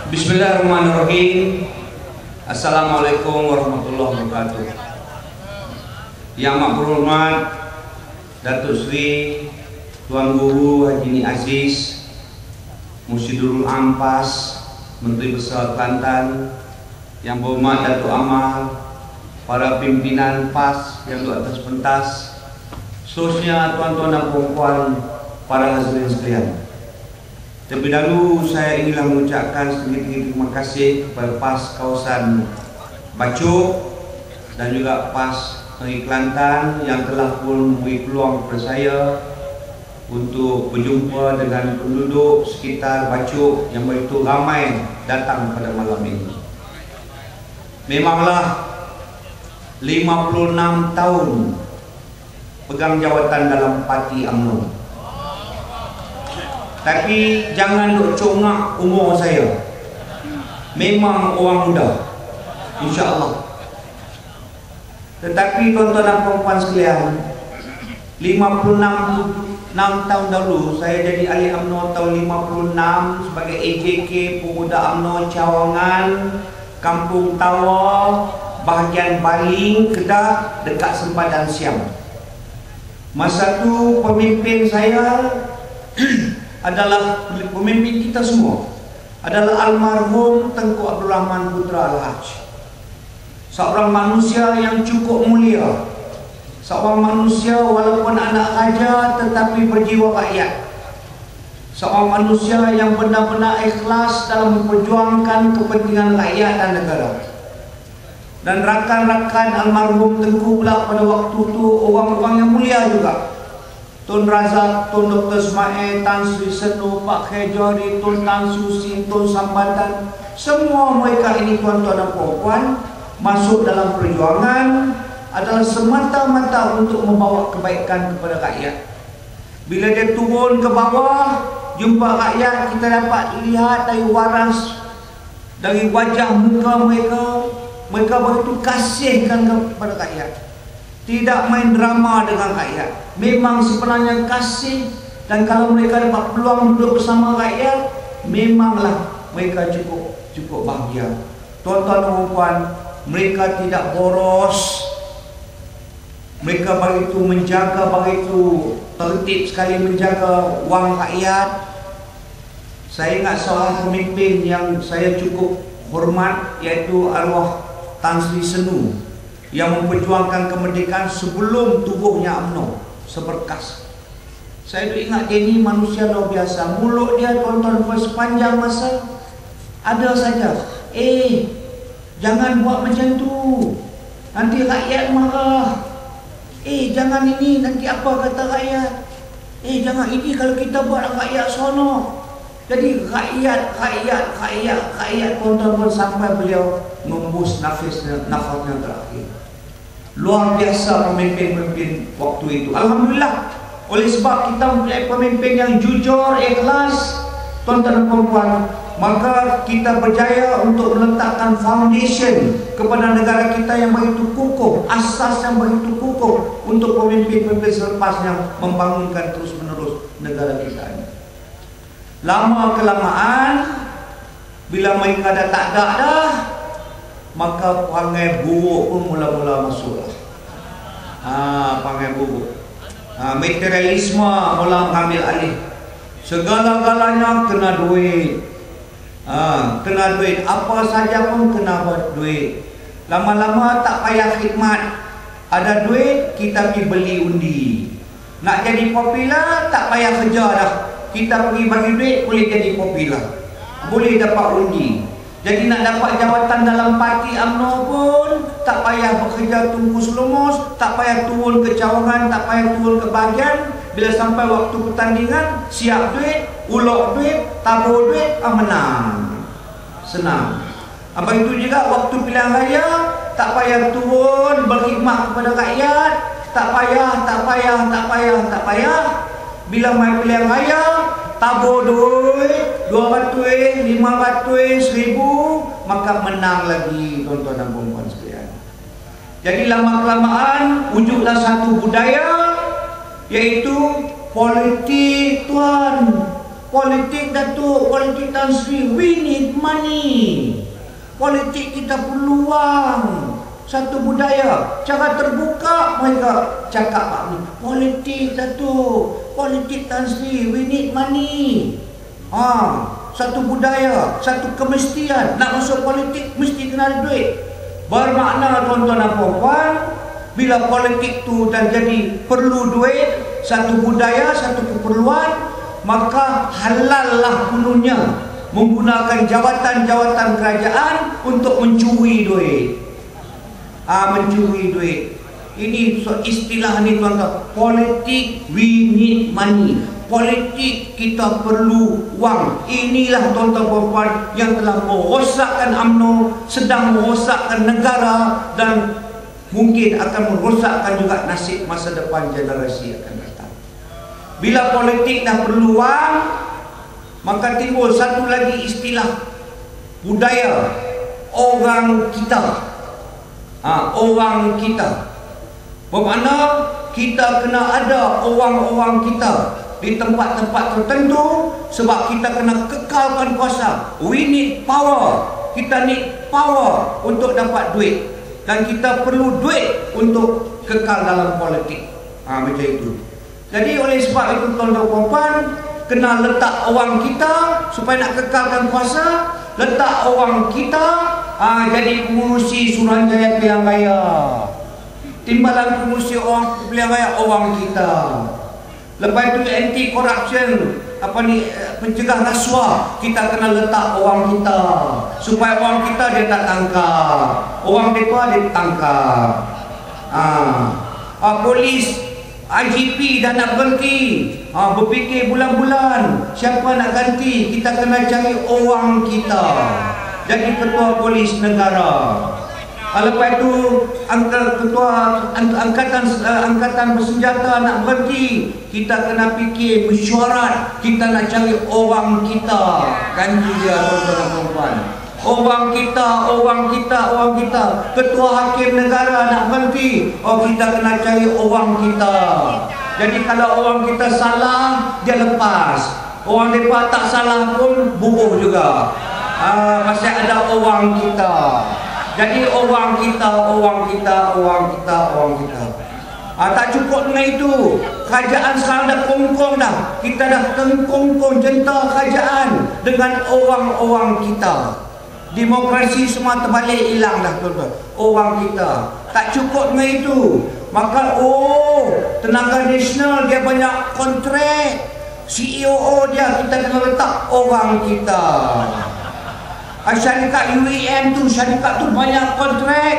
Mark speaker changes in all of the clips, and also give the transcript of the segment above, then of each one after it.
Speaker 1: Bismillahirrahmanirrahim. Assalamualaikum warahmatullahi wabarakatuh. Yang amat berhormat Datuk Seri Tuan Guru Haji Ni Aziz, Musyidirul Ampas, Menteri Besar Kelantan, yang berhormat Datuk Amal, para pimpinan PAS yang di atas pentas, seterusnya tuan-tuan dan puan-puan, para hadirin sekalian. Terlebih dahulu saya ingin mengucapkan setinggi-tinggi terima kasih kepada PAS kawasan Bacok dan juga PAS Negeri Kelantan yang telah pun memberi peluang kepada saya untuk berjumpa dengan penduduk sekitar Bacok yang begitu ramai datang pada malam ini. Memanglah 56 tahun pegang jawatan dalam parti UMNO. Tapi jangan duk congak umur saya. Memang orang muda, insya-Allah. Tetapi tuan-tuan dan puan-puan sekalian, 56 tahun dahulu saya jadi ahli UMNO tahun 56 sebagai AJK Pemuda UMNO Cawangan, Kampung Tawa, bahagian Baling, Kedah, dekat Sempadan Siam. Masa tu pemimpin saya adalah pemimpin kita semua adalah almarhum Tengku Abdul Rahman Putra Al-Haj, seorang manusia yang cukup mulia, seorang manusia walaupun anak raja tetapi berjiwa rakyat, seorang manusia yang benar-benar ikhlas dalam memperjuangkan kepentingan rakyat dan negara. Dan rakan-rakan almarhum Tengku pula pada waktu itu orang-orang yang mulia juga. Tun Razak, Tun Dr. Ismail, Tan Sri Senu, Pak Khejori, Tun Tan Susi, Tun Sambatan, semua mereka ini tuan-tuan dan puan-puan masuk dalam perjuangan adalah semata-mata untuk membawa kebaikan kepada rakyat. Bila dia turun ke bawah, jumpa rakyat, kita dapat lihat dari waras, dari wajah muka mereka, mereka begitu kasihkan kepada rakyat. Tidak main drama dengan rakyat. Memang sebenarnya kasih, dan kalau mereka dapat peluang duduk bersama rakyat, memanglah mereka cukup bahagia. Tuan-tuan dan puan, mereka tidak boros. Mereka begitu menjaga, begitu tertib sekali menjaga wang rakyat. Saya ingat seorang pemimpin yang saya cukup hormat, iaitu arwah Tan Sri Senu, yang memperjuangkan kemerdekaan sebelum tubuhnya UMNO seberkas. Saya ingat dia ni manusia luar biasa. Mulut dia tuan-tuan sepanjang masa ada saja, jangan buat macam tu, nanti rakyat marah. Jangan ini, nanti apa kata rakyat. Jangan ini, kalau kita buat rakyat sono. Jadi rakyat tuan-tuan sampai beliau membus nafasnya terakhir. Luar biasa pemimpin-pemimpin waktu itu. Alhamdulillah, oleh sebab kita mempunyai pemimpin yang jujur, ikhlas, tuan-tuan dan puan-puan, maka kita berjaya untuk meletakkan foundation kepada negara kita yang begitu kukuh, asas yang begitu kukuh untuk pemimpin-pemimpin selepasnya membangunkan terus-menerus negara kita ini. Lama kelamaan, bila mereka dah tak ada dah, maka perangai buruk pun mula-mula masuklah. Perangai buruk. Materialisme mula mengambil alih. Segala-galanya kena duit. Kena duit. Apa saja pun kena buat duit. Lama-lama tak payah khidmat. Ada duit, kita pergi beli undi. Nak jadi popular, tak payah kerja dah. Kita pergi bagi duit, boleh jadi popular, boleh dapat undi. Jadi nak dapat jawatan dalam parti UMNO pun tak payah bekerja tungkus lumus, tak payah turun ke cawangan, tak payah turun ke bahagian. Bila sampai waktu pertandingan, siap duit, ulok duit, tabur duit, menang. Senang. Apa itu juga waktu pilihan raya, tak payah turun berkhidmat kepada rakyat, tak payah. Bila main pilihan raya, tabur duit 200, 500, 1000, maka menang lagi tuan-tuan dan puan-puan sekalian. Jadi lama-kelamaan wujudlah satu budaya, iaitu politik tuan, politik datuk. untuk politik Tan Sri, we need money. Politik kita perlu wang. Satu budaya, cara terbuka mereka cakap politik satu, politik Tan Sri, we need money. Satu budaya, satu kemestian. Nak masuk politik mesti kena ada duit. Bermakna tuan-tuan dan puan-puan, bila politik tu dah jadi perlu duit, satu budaya, satu keperluan, maka halallah pununya menggunakan jawatan-jawatan kerajaan untuk mencuri duit. Mencuri duit. Ini istilah ni tuan-tuan. Politik, we need money. Politik kita perlu wang. Inilah tuan-tuan puan-puan yang telah merosakkan UMNO, sedang merosakkan negara dan mungkin akan merosakkan juga nasib masa depan generasi akan datang. Bila politik dah perlu wang, maka timbul satu lagi istilah budaya orang kita. Orang kita. Bermakna kita kena ada orang-orang kita di tempat-tempat tertentu sebab kita kena kekalkan kuasa. We need power. Kita need power untuk dapat duit. Dan kita perlu duit untuk kekal dalam politik. Macam itu. Jadi oleh sebab itu tuan-tuan dan puan-puan, kena letak orang kita supaya nak kekalkan kuasa. Letak orang kita jadi pengurusi Suruhanjaya Pilihan Raya. Timbalan pengurusi orang Pilihan Raya orang kita. Lepas itu anti corruption, pencegah rasuah, kita kena letak orang kita supaya orang kita dia tak tangkap, orang mereka dia tangkap. Polis IGP dah nak berhenti, berfikir bulan-bulan siapa nak ganti, kita kena cari orang kita jadi ketua polis negara. Lepas itu ketua angkatan bersenjata nak berhenti, kita kena fikir mesyuarat, kita nak cari orang kita ganti dia tuan-tuan dan puan-puan. Orang kita. Ketua hakim negara nak berhenti, kita kena cari orang kita. Jadi kalau orang kita salah, dia lepas. Orang mereka tak salah pun bubuh juga. Masih ada orang kita. Jadi orang kita. Tak cukup dengan itu. Kerajaan sekarang dah kongkong dah. Kita dah kongkong jenta kerajaan dengan orang-orang kita. Demokrasi semua terbalik, hilang dah tuan-tuan. Orang kita. Tak cukup dengan itu. Maka tenaga nasional dia banyak kontrak. CEO dia kita kena letak orang kita. Syarikat UEM tu, syarikat tu banyak kontrak.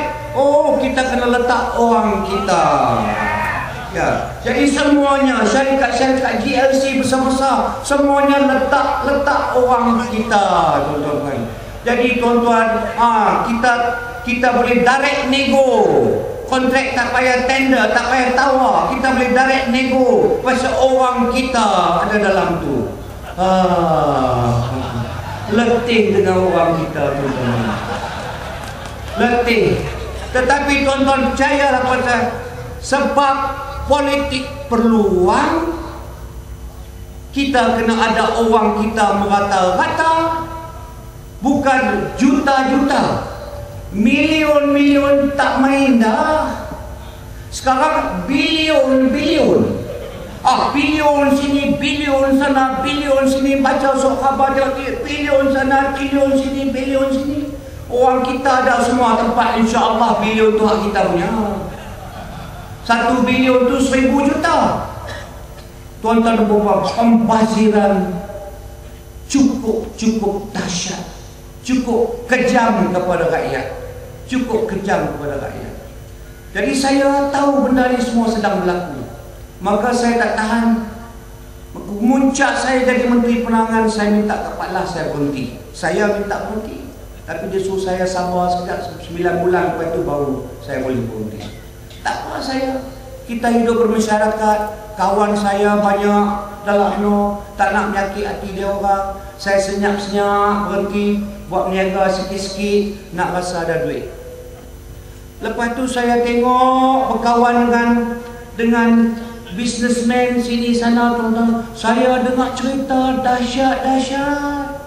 Speaker 1: Kita kena letak orang kita. Ya, jadi semuanya syarikat-syarikat GLC besar-besar semuanya letak orang kita, tuan-tuan. Jadi tuan-tuan, kita boleh direct nego. Kontrak tak payah tender, tak payah tawar. Kita boleh direct nego pasal orang kita ada dalam tu. Letih dengan orang kita, tuan-tuan. Letih. Tetapi tuan-tuan percayalah pasal sebab politik perlu wang, kita kena ada orang kita merata-rata, bukan juta-juta, milion-milion tak main dah. Sekarang bilion-bilion. Bilion sini, bilion sana, bilion sini, baca surat khabar dia, bilion sana, bilion sini, bilion sini. Orang kita ada semua tempat, insya-Allah bilion tu hak kita punya. 1 bilion tu 1000 juta. Tuan-tuan dan puan-puan, pembaziran cukup dahsyat, cukup kejam kepada rakyat, Jadi saya tahu benda ni semua sedang berlaku. Maka saya tak tahan. Muncak saya jadi Menteri Penerangan, saya minta ke Pak Las saya berhenti. Saya minta berhenti, tapi dia suruh saya sabar sekejap 9 bulan, lepas itu baru saya boleh berhenti. Tak apa saya. Kita hidup bermasyarakat, kawan saya banyak dalam tak nak menyakit hati dia orang. Saya senyap-senyap berhenti, buat niaga sikit-sikit, nak rasa ada duit. Lepas tu saya tengok berkawan dengan businessman sini sana, tuan-tuan. Saya dengar cerita dahsyat-dahsyat.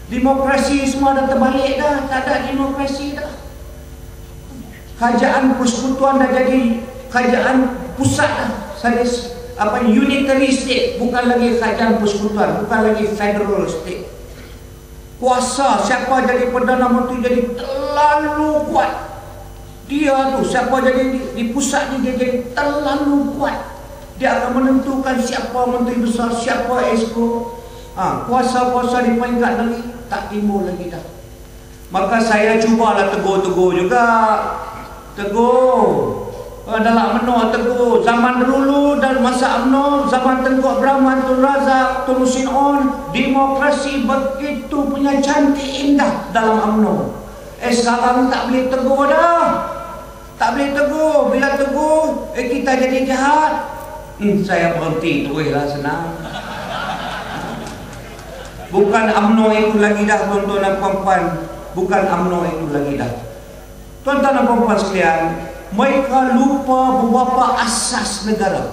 Speaker 1: Demokrasi semua dah terbalik dah, tak ada demokrasi dah. Kerajaan persekutuan dah jadi kerajaan pusat dah. Unitary state, bukan lagi kerajaan persekutuan, bukan lagi federal state. Kuasa siapa jadi Perdana Menteri jadi terlalu kuat. Dia tu siapa jadi di pusat ni, dia jadi terlalu kuat. Dia akan menentukan siapa menteri besar, siapa exco. Kuasa-kuasa di peringkat negeri tak timbul lagi dah. Maka saya cubalah tegur-tegur juga. Tegur. Dalam UMNO tegur. Zaman dulu dan masa UMNO, zaman Tengku Abdul Rahman, Tun Razak, Tun Husin On, demokrasi begitu punya cantik indah dalam UMNO. Sekarang tak boleh tegur dah. Tak boleh tegur. Bila tegur, kita jadi jahat. Saya berhenti, teruslah senang. Bukan UMNO itu lagi dah, tuan-tuan dan puan-puan. Bukan UMNO itu lagi dah. Tuan-tuan dan puan-puan sekalian, mereka lupa beberapa asas negara.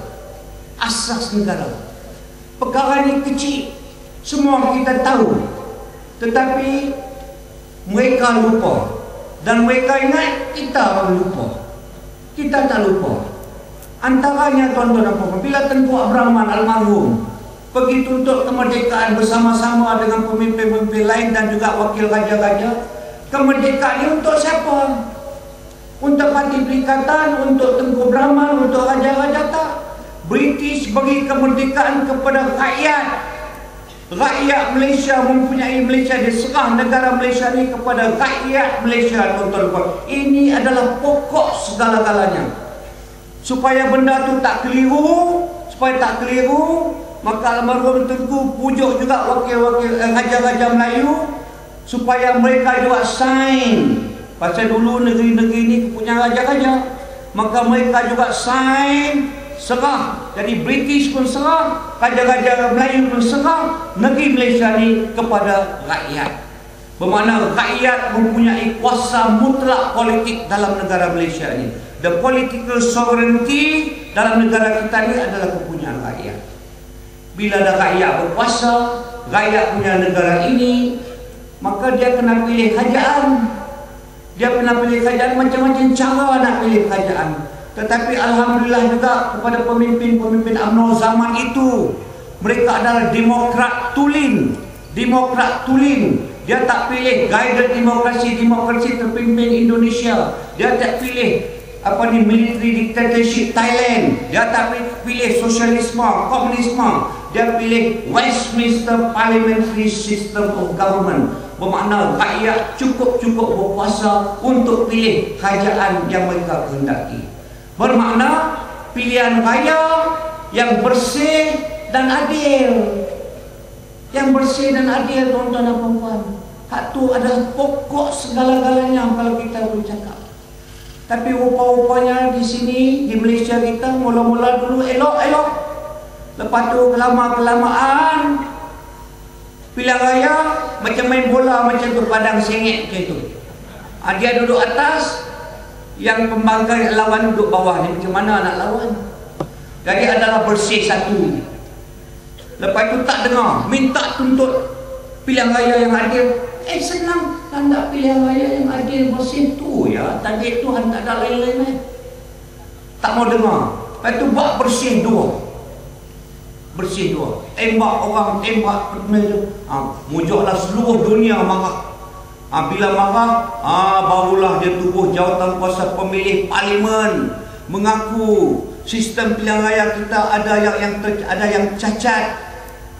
Speaker 1: Asas negara. Perkara ini kecil, semua kita tahu. Tetapi mereka lupa. Dan mereka ingat, kita orang lupa. Kita tak lupa. Antaranya, tuan-tuan dan puan-puan, bila Tengku Abdul Rahman almarhum pergi tuntut kemerdekaan bersama-sama dengan pemimpin-pemimpin lain dan juga wakil raja-raja, kemerdekaan ini untuk siapa? Untuk Parti Perikatan, untuk Tengku Abdul Rahman, untuk raja-raja tak. British bagi kemerdekaan kepada rakyat. Rakyat Malaysia mempunyai Malaysia, dia serah negara Malaysia ini kepada rakyat Malaysia, tuan-tuan. Ini adalah pokok segala-galanya. Supaya benda tu tak keliru, maka almarhum Tengku pujuk juga wakil-wakil raja-raja Melayu supaya mereka juga sign. Pasal dulu negeri-negeri ni punya raja-raja, maka mereka juga sign, serah. Jadi British pun serah, raja-raja Melayu pun serah negeri Malaysia ni kepada rakyat. Bermakna rakyat mempunyai kuasa mutlak politik dalam negara Malaysia ni. The political sovereignty dalam negara kita ni adalah kepunyaan rakyat. Bila ada rakyat berkuasa, rakyat punya negara ini, maka dia kena pilih kerajaan. Dia kena pilih kerajaan, macam-macam cara nak pilih kerajaan. Tetapi alhamdulillah juga kepada pemimpin-pemimpin UMNO zaman itu, mereka adalah demokrat tulen. Demokrat tulen. Dia tak pilih guided demokrasi terpimpin Indonesia. Dia tak pilih military dictatorship Thailand. Dia tak pilih sosialisme, komunisme. Dia pilih Westminster Parliamentary System of Government. Bermakna rakyat cukup-cukup berkuasa untuk pilih kerajaan yang mereka kehendaki. Bermakna pilihan raya yang bersih dan adil. Yang bersih dan adil, tuan-tuan dan puan-puan. Hak tu adalah pokok segala-galanya kalau kita bercakap. Tapi rupa-rupanya di sini, di Malaysia kita, mula-mula dulu elok-elok. Lepas tu kelama-kelamaan, pilihan raya macam main bola macam tu, padang sengit macam tu. Dia duduk atas, yang pembangkang lawan duduk bawah ni. Macam mana nak lawan? Jadi adalah bersih satu. Lepas tu tak dengar, minta tuntut pilihan raya yang adil. Senang, tak pilihan raya yang adil bersih tu ya. Target Tuhan tak ada lain-lain. Tak mau dengar. Lepas tu buat bersih dua. Bersih dua. Tembak orang, tembak mujuklah seluruh dunia marah. Bila marah, barulah dia tubuh jawatan kuasa pemilih parlimen mengaku sistem pilihan raya kita ada yang cacat,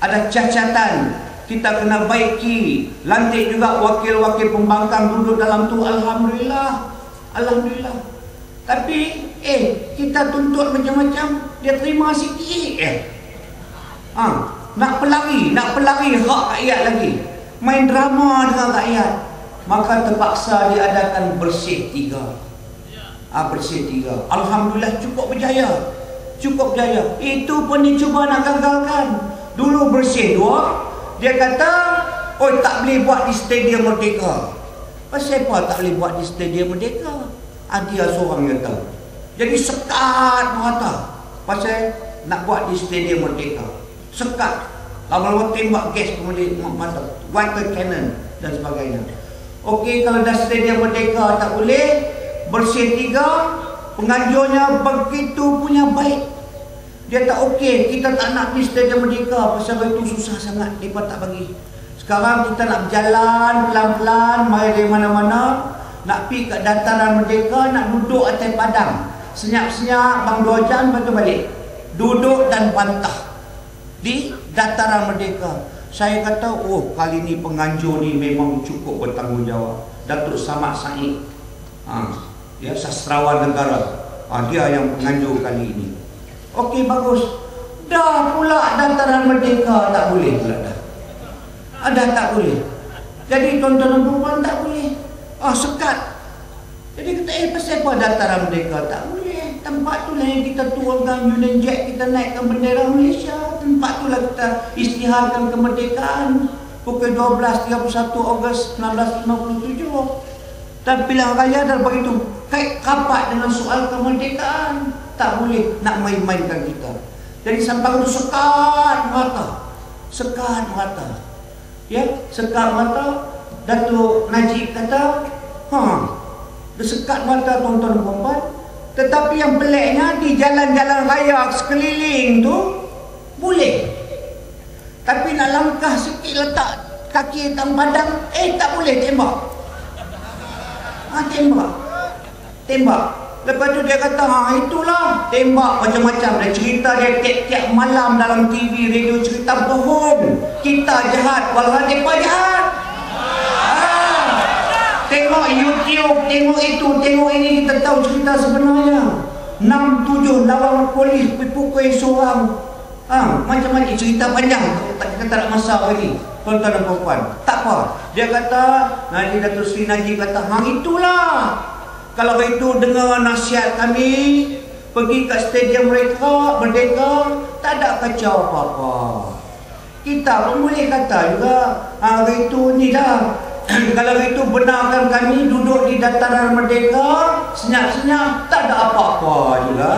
Speaker 1: ada cacatan. Kita kena baiki. Lantik juga wakil-wakil pembangkang duduk dalam tu. Alhamdulillah. Alhamdulillah. Tapi kita tuntut macam-macam, dia terima sikit. Nak pelari hak rakyat lagi. Main drama dengan rakyat. Maka terpaksa diadakan bersih tiga. Bersih tiga. Alhamdulillah cukup berjaya. Cukup berjaya. Itu pun dicuba nak gagalkan. Dulu bersih dua. Dia kata, tak boleh buat di Stadium Merdeka. Pasal apa tak boleh buat di Stadium Merdeka? Dia seorang yang tahu. Jadi sekat merata. Pasal nak buat di Stadium Merdeka. Sekat, lama-lama tembak gas kemudian water cannon dan sebagainya. Okey, kalau dah Stadium Merdeka tak boleh, bersih 3, penganjurnya begitu punya baik. Dia tak okey, kita tak nak di Stadium Merdeka pasal itu susah sangat, mereka tak bagi. Sekarang kita nak berjalan pelan-pelan, mari dari mana-mana, nak pergi kat dataran Merdeka, nak duduk atas padang. Senyap-senyap, bang 2 jam, lepas tu balik. Duduk dan bantah di dataran Merdeka. Saya kata, oh kali ni penganjur ni memang cukup bertanggungjawab. Datuk Samad Said, ya, sastrawan negara, dia yang penganjur kali ini. Okey, bagus. Dah pula dataran Merdeka tak boleh pula dah. Dah tak boleh. Jadi tuan-tuan dan puan tak boleh. Sekat. Jadi kita pasal apa dataran Merdeka tak boleh. Tempat tu lah yang kita turunkan Union Jack, kita naikkan bendera Malaysia. Tempat tu lah kita isytiharkan kemerdekaan pukul 12.31 Ogos 1957. Dan pilihan raya dah begitu kait rapat dengan soal kemerdekaan. Tak boleh nak main-mainkan kita. Jadi sampai itu sekat mata. Sekat mata. Ya, sekat mata. Datuk Najib kata, dia sekat mata tuan-tuan dan puan-puan. Tetapi yang peliknya di jalan-jalan raya sekeliling tu boleh. Tapi nak langkah sikit letak kaki dalam padang, tak boleh tembak. Tembak. Lepas tu dia kata, itulah tembak macam-macam. Dia cerita dia tiap-tiap malam dalam TV, radio cerita bohong. Kita jahat, walau mereka jahat. Tengok YouTube, tengok itu, tengok ini, kita tahu cerita sebenarnya. 6-7 lawan polis pukul seorang. Macam-macam cerita panjang. Kita tak ada masa lagi, tuan-tuan dan puan-puan. Tak apa. Dia kata, Najib Datuk Seri Najib kata, itulah. Kalau itu dengar nasihat kami, pergi ke Stadium Merdeka, tak ada kacau apa-apa. Kita pun boleh kata juga, hari itu ni dah. Kalau itu benarkan kami duduk di dataran Merdeka, senyap-senyap, tak ada apa-apa juga.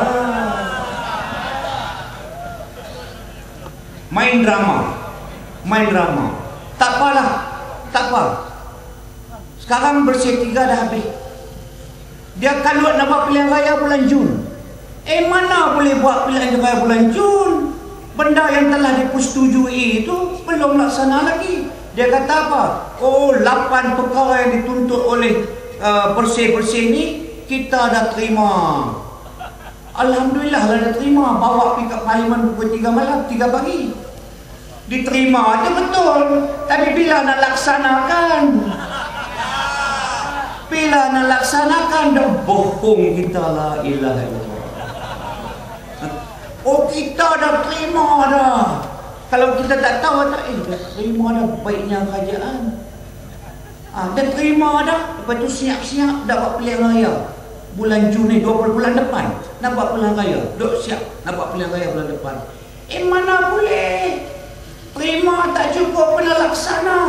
Speaker 1: Main drama. Tak apalah, tak apa. Sekarang bersih 3 dah habis. Dia kalut nak buat pilihan raya bulan Jun. Mana boleh buat pilihan raya bulan Jun? Benda yang telah dipersetujui itu belum laksana lagi. Dia kata apa? 8 perkara yang dituntut oleh bersih-bersih ni kita dah terima. Alhamdulillah lah dah terima. Bawa pergi kat Parlimen pukul 3 malam, 3 pagi. Diterima itu betul. Tapi bila nak laksanakan? Bila nak laksanakan, dah bohong kita, la ilaha illallah. Kita dah terima dah. Kalau kita tak tahu, dah terima dah baiknya kerajaan. Dah terima dah. Lepas tu siap-siap dah buat pilihan raya. Bulan Jun ni, 20 bulan depan. Nak buat pilihan raya. Duk siap nak buat pilihan raya bulan depan. Mana boleh. Terima tak cukup pernah laksana.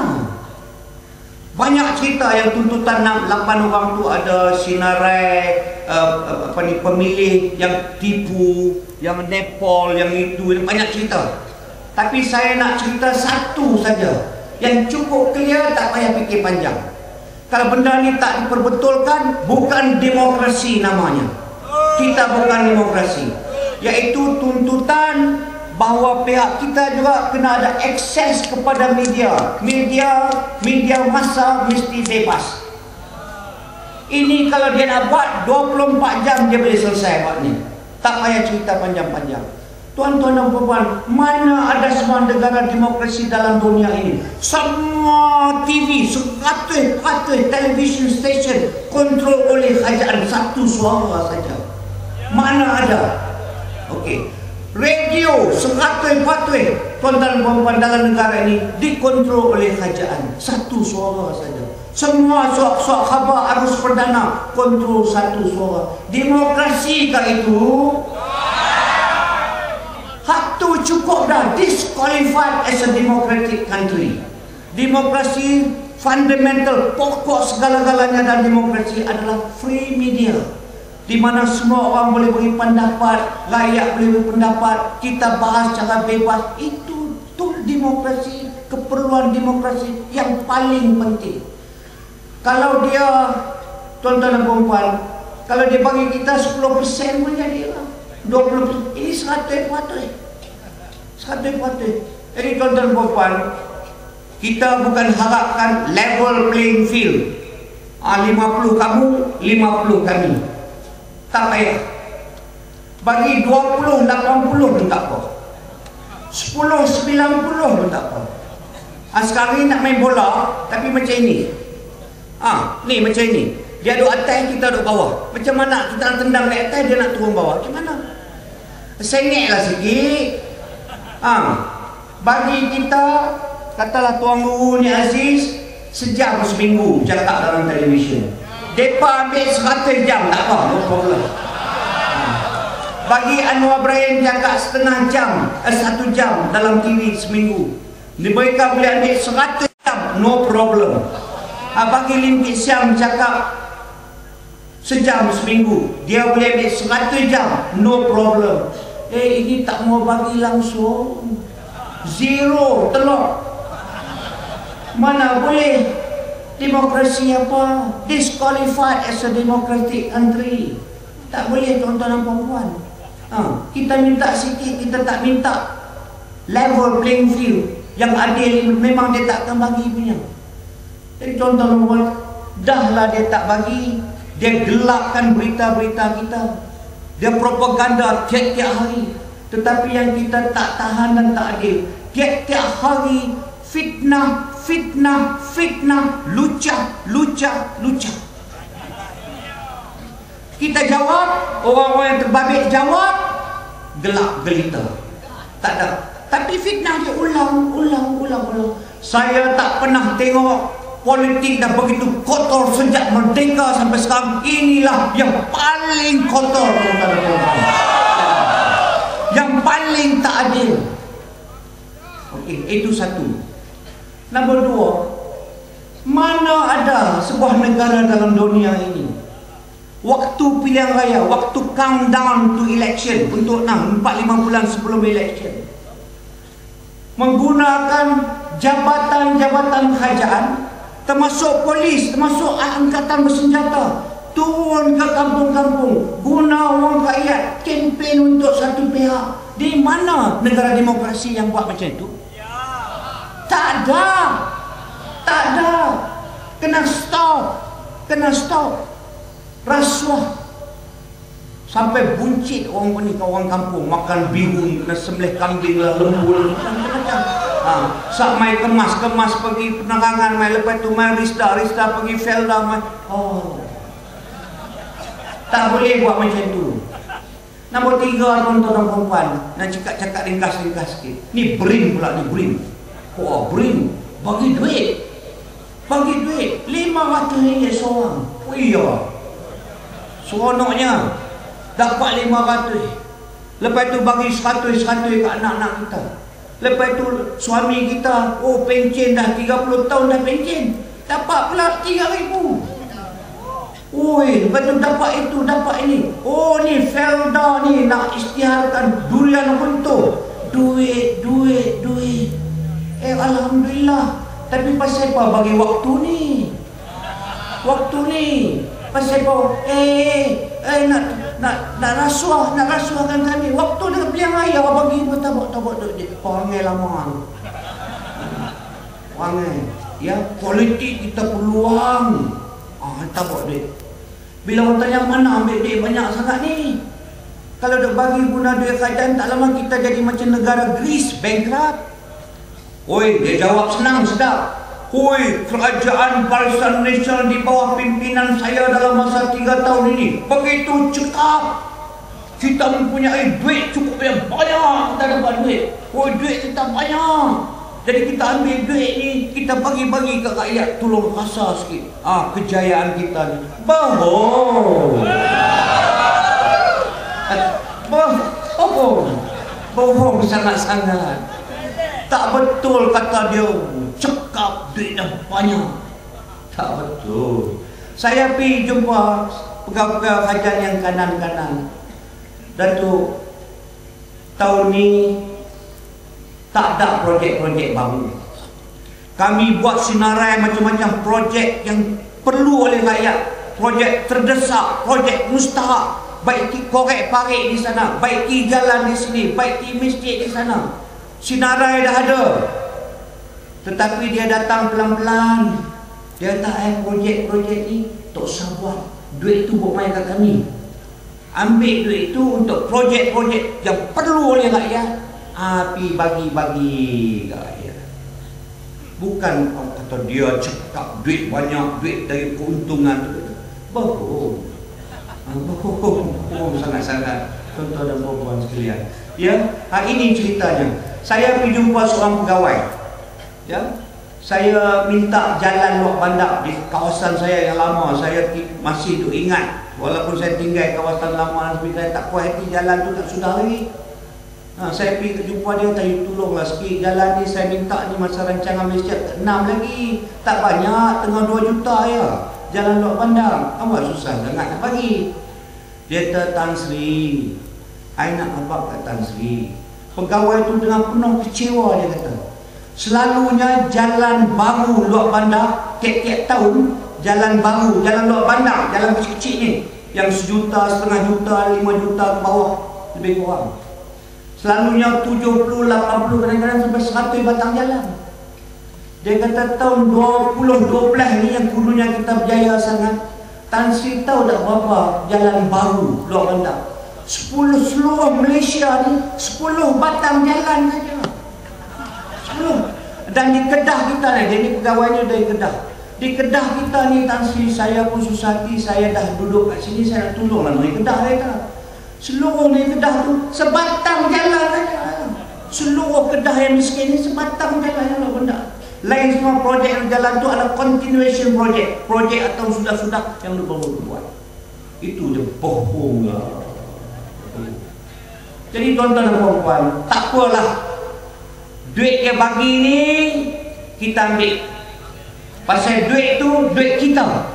Speaker 1: Banyak cerita yang tuntutan 8 orang tu ada sinarai, pemilih yang tipu, yang Nepal, yang itu, banyak cerita. Tapi saya nak cerita satu saja yang cukup clear, tak payah fikir panjang. Kalau benda ni tak diperbetulkan, bukan demokrasi namanya. Kita bukan demokrasi. Iaitu tuntutan bahawa pihak kita juga kena ada akses kepada media. Media massa mesti bebas. Ini kalau dia nak buat 24 jam dia boleh selesai buat ni. Tak payah cerita panjang-panjang. Tuan-tuan dan puan-puan, mana ada semua negara demokrasi dalam dunia ini? Semua TV, 100% television station kontrol oleh kerajaan, satu suara saja. Mana ada? Okey. Radio 100% tuan-tuan dan puan-puan dalam negara ini dikontrol oleh kerajaan, satu suara saja. Semua suak-suak khabar arus perdana kontrol satu suara. Demokrasi kah itu? Hak tu cukup dah, disqualified as a democratic country. Demokrasi fundamental, pokok segala-galanya dalam demokrasi adalah free media. di mana semua orang boleh beri pendapat, rakyat boleh beri pendapat, kita bahas secara bebas. Itu tool demokrasi, keperluan demokrasi yang paling penting. Kalau dia, tuan-tuan dan puan-puan, kalau dia bagi kita 10% pun jadilah 20%, ini 100%. Jadi tuan-tuan dan puan-puan, kita bukan harapkan level playing field, 50 kamu, 50 kami. Tak payah. Bagi 20, 80 pun tak apa. 10, 90 pun tak apa. Sekarang ni nak main bola, tapi macam ini. Ni macam ini. Dia duduk atas, kita duduk bawah. Macam mana kita nak tendang di atas, dia nak turun bawah? Macam mana? Sengitlah sikit. Bagi kita, katalah Tuan Guru ni Aziz, sejam seminggu cakap dalam televisyen. Depa ambil 100 jam, tak apa, no problem. Bagi Anwar Ibrahim cakap setengah jam, 1 jam dalam TV seminggu. Mereka boleh ambil 100 jam, no problem. Bagi Lim Kit Siang cakap sejam seminggu, dia boleh ambil 100 jam, no problem. Ini tak mau bagi langsung, zero, telok. Mana boleh. Demokrasi apa? Disqualified as a democratic country. Tak boleh tuan-tuan dan puan-puan. Kita minta sikit, kita tak minta level playing field yang adil. Memang dia tak akan bagi punya. Jadi tuan-tuan dan puan-puan, dahlah dia tak bagi. Dia gelapkan berita-berita kita. Dia propaganda tiap-tiap hari. Tetapi yang kita tak tahan dan tak adil, tiap-tiap hari fitnah, lucah. Kita jawab, orang-orang yang terbabit jawab, gelap gelita. Tak ada. Tapi fitnah dia ulang. Saya tak pernah tengok politik dah begitu kotor sejak merdeka sampai sekarang. Inilah yang paling kotor, yang paling tak adil. Okey, itu satu. Nombor 2, mana ada sebuah negara dalam dunia ini waktu pilihan raya, waktu countdown to election, untuk 4-5 bulan sebelum election, menggunakan jabatan-jabatan kerajaan, termasuk polis, termasuk angkatan bersenjata, turun ke kampung-kampung, guna wang rakyat, kempen untuk satu pihak. Di mana negara demokrasi yang buat macam itu? Tak ada. Kena stop. Rasuah sampai buncit orang ni, orang kampung makan bihun, kena sembelih kambing lah, lembu macam-macam. Sak mai kemas pergi penerangan, mai lepas tu mai Rista pergi Felda, mai. Tak boleh buat macam tu. Nombor 3, tuan-tuan dan puan-puan, nak cakap ringkas sikit. Ni BRIN pula ni, BRIN. BRIN bagi duit RM500 seorang. Seronoknya dapat 500. Lepas tu bagi 100 ke anak-anak kita. Lepas tu suami kita, pencen dah 30 tahun dah pencen, dapat pula 3,000. Lepas tu dapat itu, dapat ini. Ni Felda ni nak isytiharkan durian runtuh. Duit. Alhamdulillah. Tapi pasal apa bagi waktu ni? Pasal apa? Nak rasuahkan kami. Waktu dengan pilihan raya bagi tabak duit. Perangai lama. Perangai. Ya, politik kita peluang. Tabak duit. Bila orang tanya mana ambil duit banyak sangat ni? Kalau duk bagi guna duit kerajaan, tak lama kita jadi macam negara Greece, bankrupt. Dia jawab senang, sedap. Kerajaan Barisan Nasional di bawah pimpinan saya dalam masa 3 tahun ini begitu cekap. Kita mempunyai duit cukup yang banyak, kita dapat duit. Duit kita banyak. Jadi kita ambil duit ni, kita bagi-bagi ke rakyat, tolong rasa sikit. Kejayaan kita ni. Bohong sangat-sangat. Tak betul kata dia cekap duit dah banyak. Tak betul. Saya pergi jumpa pegawai-pegawai kerajaan yang kanan-kanan. Datuk, tahun ni tak ada projek-projek baru. Kami buat sinarai macam-macam projek yang perlu oleh rakyat. Projek terdesak, projek mustahak. Baiki korek parit di sana, baiki jalan di sini, baiki masjid di sana. Sinarai dah ada. Tetapi dia datang pelan-pelan. Dia tak projek-projek ni tak usah buat. Duit tu buat main kat kami. Ambil duit tu untuk projek-projek yang perlu oleh rakyat. Api bagi-bagi kat rakyat. Bukan kata dia cekap duit banyak, duit dari keuntungan tu. Bohong. Bohong sangat-sangat. Tuan-tuan dan puan-puan sekalian. Ya, ini ceritanya. Saya pergi jumpa seorang pegawai. Ya, saya minta jalan luar bandar di kawasan saya yang lama. Saya masih tu ingat. Walaupun saya tinggal kawasan lama, tapi saya tak puas hati jalan tu tak sudah lagi. Saya pergi jumpa dia, tanya tolonglah sikit jalan ni, saya minta ni masa rancangan Malaysia 6 lagi. Tak banyak, tengah 2 juta ya. Jalan luar bandar. Awak susah sangat nak bagi. Dia kata, Tan Sri, I nak apa kat Tan Sri. Pegawai tu dengan penuh kecewa dia kata. Selalunya jalan baru luar bandar tiap-tiap tahun, jalan baru, jalan luar bandar, jalan kecil-kecil ni yang 1 juta, setengah juta, 5 juta ke bawah lebih kurang. Selalunya 70, 80, kadang-kadang sampai 100 batang jalan. Dia kata tahun 2012 ni yang kudunya kita berjaya sangat. Tan Sri tahu tak berapa jalan baru luar bandar? 10 seluruh Malaysia ni 10 batang jalan saja. 10. Dan di Kedah kita ni, dia ni pegawainya dari Kedah. Di Kedah kita ni Tan Sri, saya pun susah hati, saya dah duduk kat sini, saya nak tolonglah dari Kedah dia kata. Seluruh dari Kedah tu sebatang jalan saja. Seluruh Kedah yang miskin ni sebatang jalan yang luar bandar. Lain semua projek jalan tu adalah continuation projek. Projek atau sudah-sudah yang lu baru buat. Itu je bohong lah. Jadi tuan-tuan dan puan-puan, tak apalah. Duit dia bagi ni kita ambil. Pasal duit tu duit kita.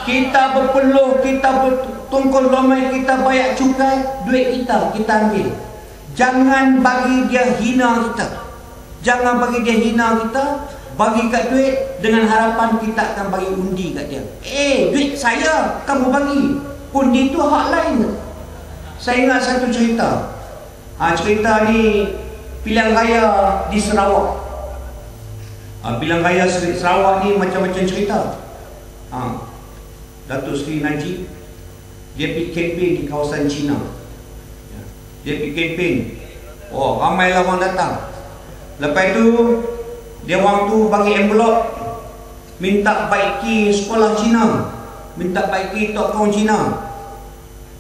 Speaker 1: Kita berpeluh, kita bertungkol lomai, kita bayar cukai, duit kita ambil. Jangan bagi dia hina kita. Jangan bagi dia hina kita. Bagi kat duit dengan harapan kita akan bagi undi kat dia. Duit saya kamu bagi. Undi tu hak lain. Saya ingat satu cerita. Cerita ni pilihan raya di Sarawak. Pilihan raya Sarawak ni macam-macam cerita. Datuk Seri Najib dia pergi kempen di kawasan China. Dia pergi kempen. Ramailah orang datang. Lepas tu dia orang tu bagi envelope, minta baiki sekolah Cina, minta baiki tokong Cina.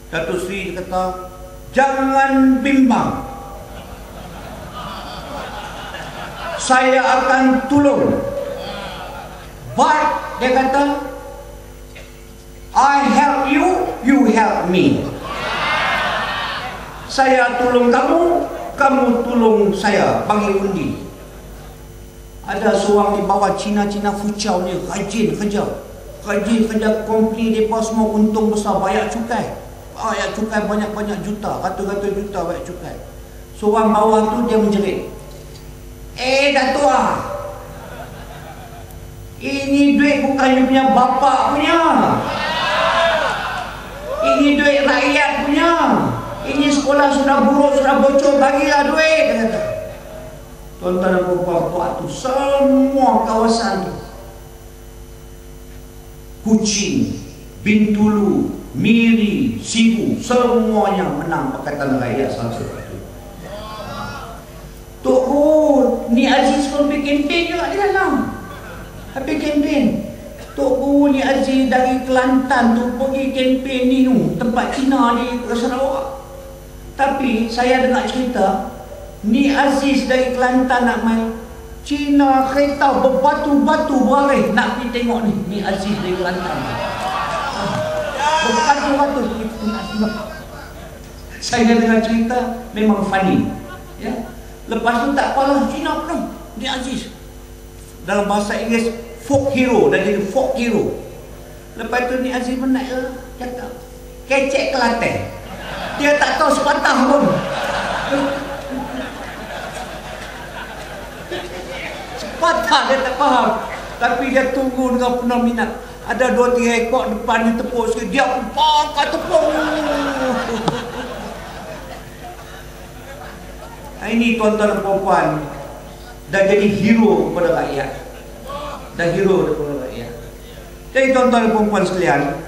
Speaker 1: Datuk Seri kata, jangan bimbang, saya akan tolong. But dia kata, I help you, you help me. Saya tolong kamu, kamu tolong saya, bagi undi. Ada seorang di bawah Cina-Cina Fuchau ni, rajin kerja company mereka semua untung besar, bayar cukai. Bayar cukai banyak-banyak juta, ratus-ratus juta bayar cukai. Seorang bawah tu dia menjerit, Datuk ini duit bukan you punya bapak punya. Ini duit rakyat punya. Ini sekolah sudah buruk, sudah bocor, bagilah duit, dia kata. Tuan-tuan dan puan-puan tu semua kawasan tu, Kuching, Bintulu, Miri, Sibu, semuanya menang Pakatan Rakyat salah satu. Ni Aziz pun pergi kempen juga di dalam. Habis kempen, Tok Guru ni Aziz dari Kelantan tu pergi kempen ni tu, tempat Cina ni ke Sarawak. Tapi saya dengar cerita, ni Aziz dari Kelantan nak main Cina, kereta berbatu-batu beralih nak pergi tengok ni Aziz dari Kelantan. Berbatu-batu kita nak tengok. Saya dengar cerita memang funny. Ya. Lepas tu tak apalah, Cina penuh ni Aziz. Dalam bahasa Inggeris folk hero, dan jadi folk hero. Lepas tu ni Aziz pun naik lah. cakap kecek Kelantan. Dia tak tahu sepatah pun. Sepatah dia tak faham. Tapi dia tunggu dengan penuh minat. Ada 2-3 ekor depan ni tepuk sikit, dia pun pakai tepuk. Ini tuan-tuan dan puan-puan, dah jadi hero kepada rakyat. Dah hero kepada rakyat. Jadi tuan-tuan dan puan-puan sekalian,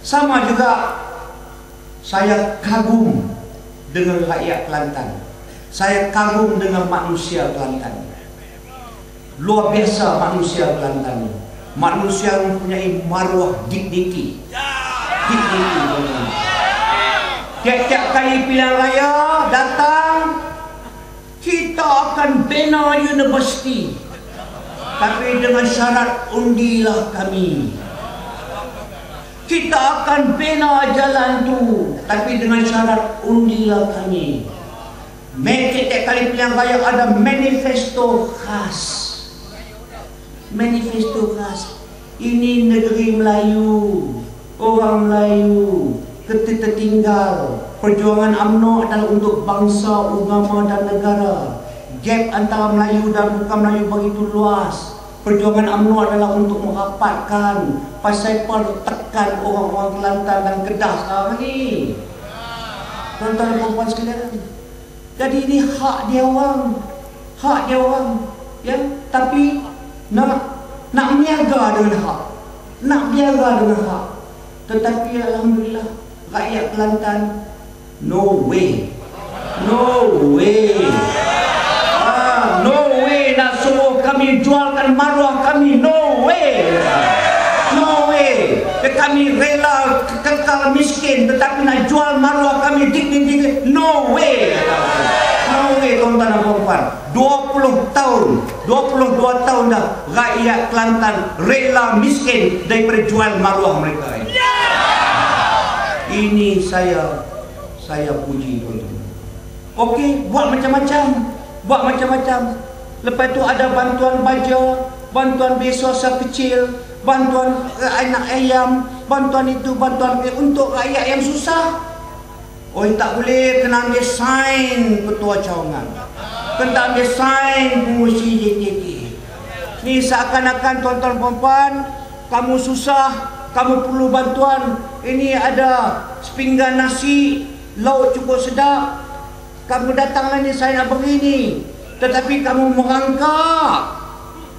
Speaker 1: sama juga saya kagum dengan rakyat Kelantan. Saya kagum dengan manusia Kelantan. Luar biasa manusia Kelantan. Manusia yang mempunyai maruah dignity. Dignity. Tiap-tiap kali pilihan raya datang, kita akan bina universiti. Tapi dengan syarat undilah kami. Kita akan bina jalan tu, tapi dengan syarat undilah kami. Tiap kali pilihan raya ada manifesto khas. Manifesto khas. Ini negeri Melayu, orang Melayu, tertinggal. Perjuangan UMNO adalah untuk bangsa, agama dan negara. Gap antara Melayu dan bukan Melayu begitu luas. Perjuangan UMNO adalah untuk merapatkan pasal tekan orang-orang Kelantan dan Kedah sekarang ni. Tuan-tuan dan puan-puan sekalian. Jadi ini hak dia orang. Hak dia orang. Ya, tapi nak meniaga dengan hak. Nak biara dengan hak. Tetapi alhamdulillah rakyat Kelantan, no way. No way. No way nak suruh kami jualkan maruah kami. No way. No way. Kami rela kekal miskin tetapi nak jual maruah kami dignity. No way. No way tuan-tuan dan puan-puan. 20 tahun, 22 tahun dah rakyat Kelantan rela miskin daripada jual maruah mereka. Ini saya puji tuan-tuan. Okey, buat macam-macam. Buat macam-macam. Lepas tu ada bantuan baja, bantuan beasiswa kecil, bantuan anak ayam, bantuan itu, bantuan itu untuk rakyat yang susah. Oh, tak boleh, kena ambil sign ketua cawangan. Kena ambil sign pengurusi JKK. Ni seakan-akan tuan-tuan puan-puan, kamu susah, kamu perlu bantuan. Ini ada sepinggan nasi, lauk cukup sedap. Kamu datanglah ni, saya nak beri ni. Tetapi kamu merangkak.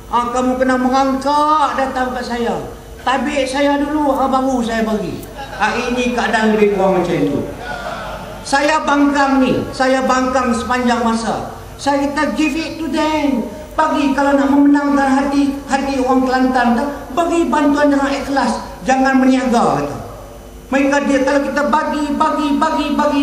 Speaker 1: Kamu kena merangkak datang kat saya. Tabik saya dulu, baru saya bagi. Ini keadaan lebih kurang macam itu. Saya bangkang ni, saya bangkang sepanjang masa. Saya kata give it to them. Bagi kalau nak memenangkan hati orang Kelantan, bagi bantuan dengan ikhlas, jangan meniaga kata. Mereka dia kalau kita bagi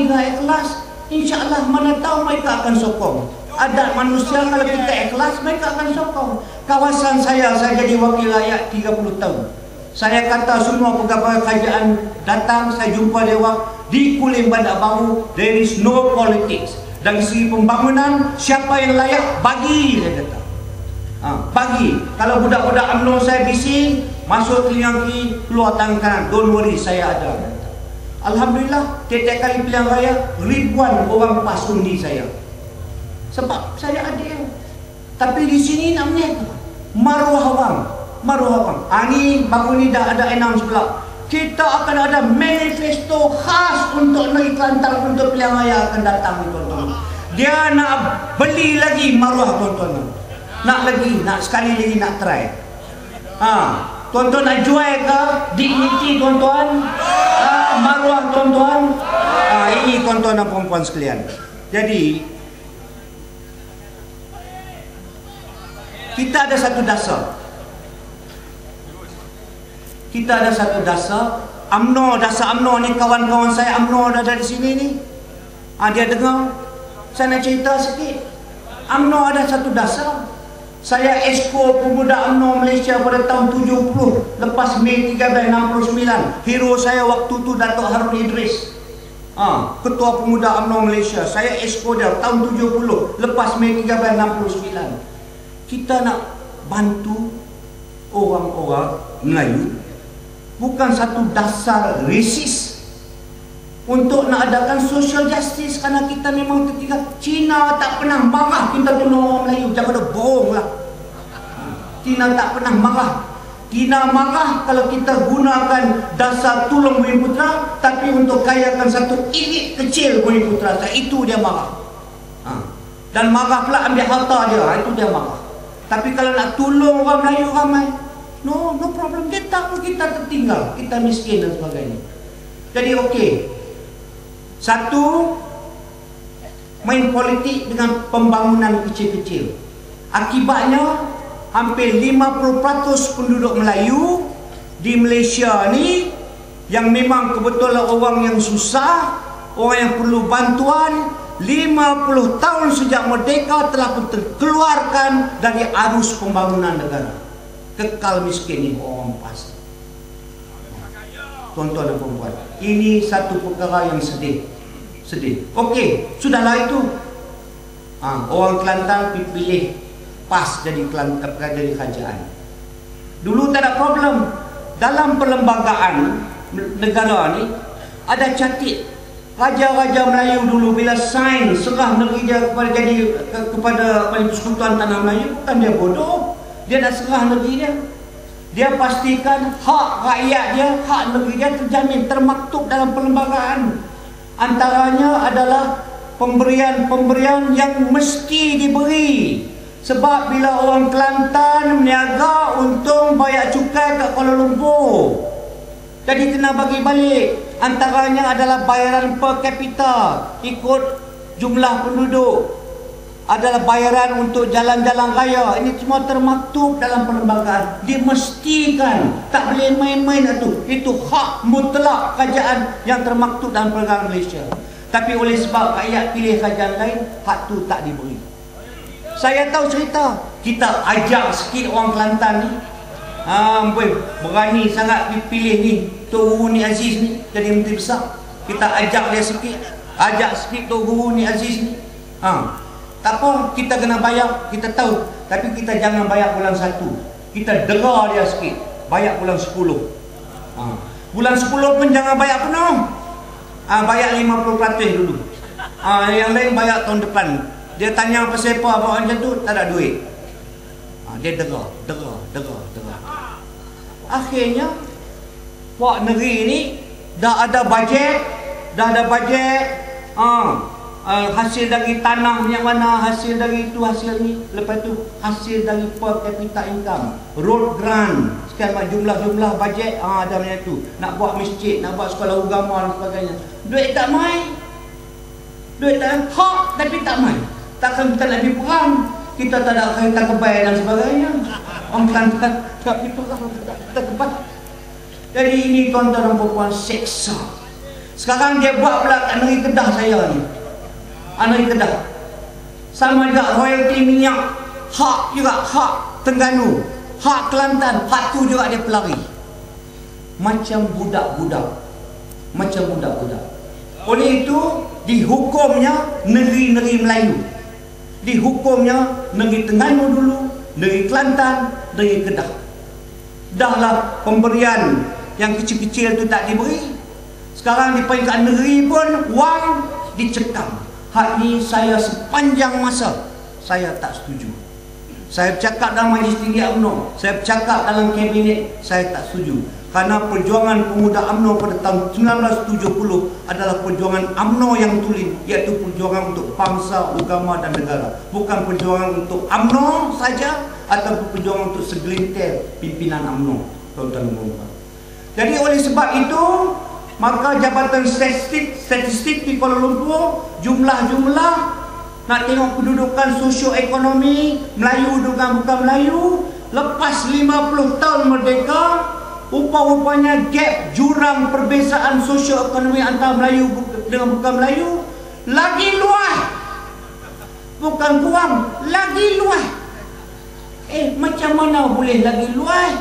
Speaker 1: dengan ikhlas, insya-Allah mana tahu mereka akan sokong. Adat manusia kalau kita ikhlas, mereka akan sokong. Kawasan saya jadi wakil rakyat 30 tahun. Saya kata semua pegawai kerajaan datang, saya jumpa dewan di Kulim Bandar Baru, there is no politics. Dari segi pembangunan, siapa yang layak, bagi, saya kata. Bagi. Kalau budak-budak UMNO saya bising, masuk telinga kiri, keluar tangan kanan, don't worry, saya ada. Alhamdulillah, tiap-tiap kali pilihan raya, ribuan orang pas undi saya. Sebab saya ada. Tapi di sini nak meniaga. Maruah orang. Ni baru ni dah ada announce pula. Kita akan ada manifesto khas untuk negeri Kelantan untuk pilihan raya akan datang, tuan-tuan. Dia nak beli lagi maruah, tuan-tuan. Nak sekali lagi nak try. Tuan-tuan nak jual ke dignity, tuan-tuan? Maruah, tuan-tuan? Ini tuan-tuan dan puan-puan sekalian. Jadi kita ada satu dasar. UMNO, dasar UMNO ni, kawan-kawan saya UMNO ada di sini ni. Dia dengar. Saya nak cerita sikit. UMNO ada satu dasar. Saya esko pemuda UMNO Malaysia pada tahun 70, lepas Mei 1369. Hero saya waktu tu Datuk Harun Idris. Ketua pemuda UMNO Malaysia. Saya esko dia tahun 70, lepas Mei 1369. Kita nak bantu orang-orang Melayu bukan satu dasar resis untuk nak adakan social justice, kerana kita memang ketika Cina tak pernah marah kita tolong orang Melayu. Jangan ada bohong lah. Cina tak pernah marah. Cina marah kalau kita gunakan dasar tolong Bumiputera, tapi untuk kayakan satu elit kecil Bumiputera, itu dia marah. Dan marah pula ambil harta dia, itu dia marah. Tapi kalau nak tolong orang Melayu ramai, no problem. Dia tahu kita tertinggal, kita miskin dan sebagainya. Jadi okey, satu, main politik dengan pembangunan kecil-kecil. Akibatnya hampir 50% penduduk Melayu di Malaysia ni yang memang kebetulan orang yang susah, orang yang perlu bantuan, 50 tahun sejak merdeka telah pun terkeluarkan dari arus pembangunan negara. Kekal miskin ni orang pas. Tuan-tuan dan puan-puan, ini satu perkara yang sedih. Okey, sudahlah itu. Orang Kelantan pilih PAS jadi kerajaan. Dulu tak ada problem. Dalam perlembagaan negara ni ada catit raja-raja Melayu dulu bila sign serah negeri dia kepada Persekutuan Tanah Melayu, bukan dia bodoh. Dia nak serah negeri dia. Dia pastikan hak rakyat dia, hak negeri dia terjamin, termaktub dalam perlembagaan. Antaranya adalah pemberian-pemberian yang mesti diberi. Sebab bila orang Kelantan meniaga, untung bayar cukai kat Kuala Lumpur, jadi kena bagi balik. Antaranya adalah bayaran per kapita ikut jumlah penduduk, adalah bayaran untuk jalan-jalan raya. Ini semua termaktub dalam perlembagaan. Dimestikan, tak boleh main-main itu. Itu hak mutlak kerajaan yang termaktub dalam perlembagaan Malaysia. Tapi oleh sebab rakyat pilih kerajaan lain, hak tu tak diberi. Saya tahu cerita, kita ajak sikit orang Kelantan ni, berani sangat pilih ni Tok Guru Ni Aziz ni jadi Menteri Besar. Kita ajak dia sikit, Tok Guru Ni Aziz ni. Tak apa, kita kena bayar, kita tahu. Tapi kita jangan bayar bulan 1. Kita dera dia sikit, bayar bulan 10. Bulan 10 pun jangan bayar penuh. Bayar 50% dulu. Yang lain bayar tahun depan. Dia tanya pasal apa abang macam tu, tak ada duit. Dia dera. Akhirnya Wak negeri ni dah ada bajet, hasil dari tanah yang mana, hasil dari itu, hasil ni, lepas tu hasil dari per capita income, road grant, sekian jumlah bajet, ada macam tu, nak buat masjid, nak buat sekolah agama dan sebagainya. Duit tak main, hak tapi tak main. Takkan kita nak pergi perang, kita tak ada kereta kebaya dan sebagainya. Orang Kelantan tak pergi perang, kita kebat. Jadi ini tuan-tuan dan puan-puan, seksa. Sekarang dia buat pula kat negeri Kedah saya ni. Negeri Kedah sama juga, royalty minyak, hak juga, hak Terengganu, hak Kelantan, hak tu juga dia pelari. Macam budak-budak. Oleh itu dihukumnya negeri-negeri Melayu, dihukumnya negeri Terengganu dulu, negeri Kelantan, negeri Kedah. Dahlah pemberian yang kecil-kecil tu tak diberi. Sekarang di peringkat negeri pun wang dicekam. Hak ni saya sepanjang masa saya tak setuju. Saya bercakap dalam Majlis Tinggi UMNO, saya bercakap dalam kabinet, saya tak setuju. Kerana perjuangan pemuda UMNO pada tahun 1970 adalah perjuangan UMNO yang tulen, iaitu perjuangan untuk bangsa, agama dan negara. Bukan perjuangan untuk UMNO saja atau perjuangan untuk segelintir pimpinan UMNO, tuan-tuan dan puan-puan. Jadi oleh sebab itu, maka Jabatan Statistik di Kuala Lumpur, jumlah-jumlah nak tengok kedudukan sosioekonomi Melayu dengan bukan Melayu, lepas 50 tahun merdeka, rupa-rupanya gap jurang perbezaan sosioekonomi antara Melayu dengan bukan Melayu lagi luas, bukan kurang, lagi luas. Macam mana boleh lagi luas,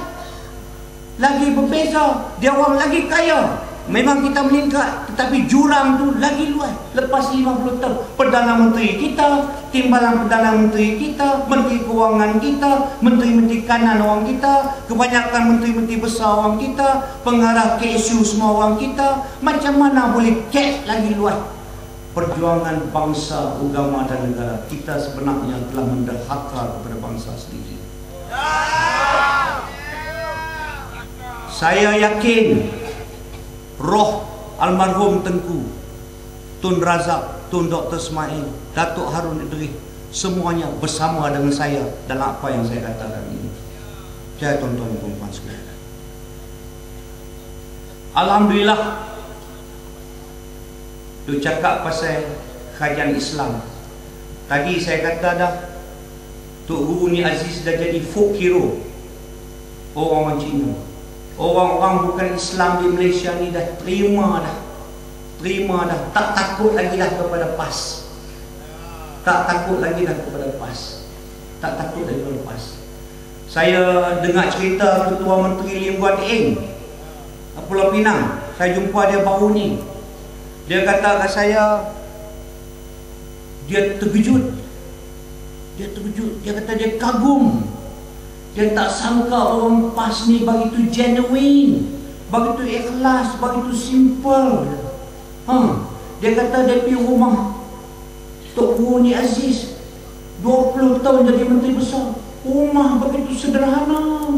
Speaker 1: lagi berbeza? Dia orang lagi kaya, Memang kita meningkat, tetapi jurang tu lagi luas. Lepas 50 tahun, Perdana Menteri kita, timbalan Perdana Menteri kita, Menteri Kewangan kita, Menteri-Menteri kanan orang kita, kebanyakan Menteri-Menteri besar orang kita, pengarah KSU semua orang kita. Macam mana boleh catch lagi luas? Perjuangan bangsa, agama dan negara kita sebenarnya telah menderhaka kepada bangsa sendiri. Saya yakin roh almarhum Tengku, Tun Razak, Tun Dr. Ismail, Datuk Harun Idris, semuanya bersama dengan saya dalam apa yang saya katakan ini. Saya tuan-tuan dan puan sekalian, alhamdulillah. Tu cakap pasal kajian Islam. Tadi saya kata dah, Tok Guru ni Aziz dah jadi folk hero orang Cina. Orang-orang bukan Islam di Malaysia ni dah terima dah. Tak takut lagi dah kepada PAS. Tak takut lagi dah kepada PAS. Saya dengar cerita Ketua Menteri Lim Guan Eng, Pulau Pinang. Saya jumpa dia baru ni. Dia kata kat saya, dia terkejut. Dia kata dia kagum. Dia tak sangka orang PAS ni begitu genuine, begitu ikhlas, begitu simple. Dia kata dia pergi rumah Tok Guru ni Aziz 20 tahun jadi menteri besar. Rumah begitu sederhana,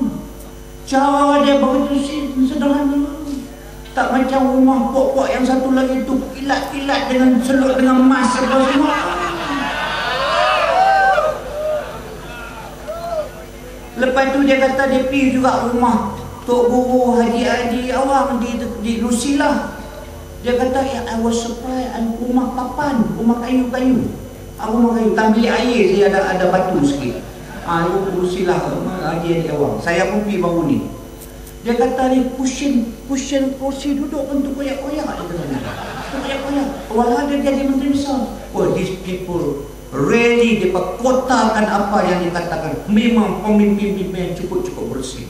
Speaker 1: cara dia begitu sederhana. Tak macam rumah pok-pok yang satu lagi tu kilat-kilat dengan selut dengan emas apa semua. Lepas tu dia kata dia pergi juga rumah Tok Guru Haji awang di Lusilah. Dia kata, I was surprised, rumah papan, rumah kayu-kayu. Rumah kayu, tak bilik air dia ada batu sikit. Lusilah, Haji awang. Saya pun pergi baru ni. Dia kata ni cushion kursi duduk pun tu koyak-koyak. Walau dia jadi menteri besar. Oh, these people really dia kotakan apa yang dikatakan. Memang pemimpin-pemimpin yang cukup bersih.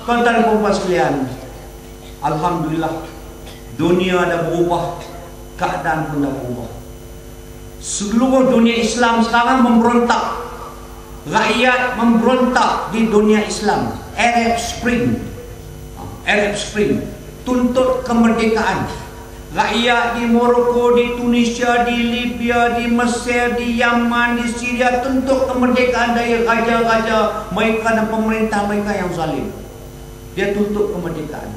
Speaker 1: Tuan-tuan dan puan sekalian, alhamdulillah dunia dah berubah, keadaan pun dah berubah. Seluruh dunia Islam sekarang memberontak. Rakyat memberontak di dunia Islam. Arab Spring tuntut kemerdekaan. Rakyat di Morocco, di Tunisia, di Libya, di Mesir, di Yaman, di Syria tuntut kemerdekaan dari raja-raja mereka dan pemerintah mereka yang zalim. Dia tuntut kemerdekaan.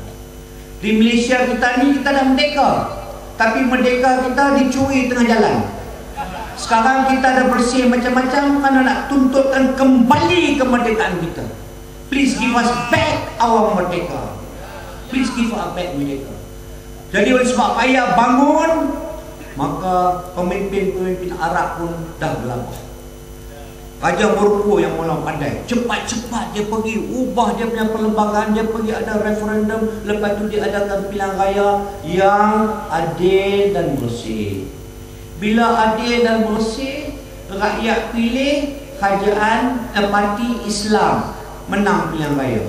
Speaker 1: Di Malaysia kita ni kita dah merdeka, tapi merdeka kita dicuri tengah jalan. Sekarang kita dah bersih macam-macam kerana nak tuntutkan kembali kemerdekaan kita. Please give us back our merdeka. Please give us back merdeka. Jadi oleh sebab rakyat bangun, maka pemimpin-pemimpin Arab pun dah gelabah. Raja Morocco yang mula pandai, cepat-cepat dia pergi ubah dia punya perlembagaan, dia pergi ada referendum, lepas tu dia adakan pilihan raya yang adil dan bersih. Bila adil dan bersih, rakyat pilih kerajaan parti Islam menang pilihan raya.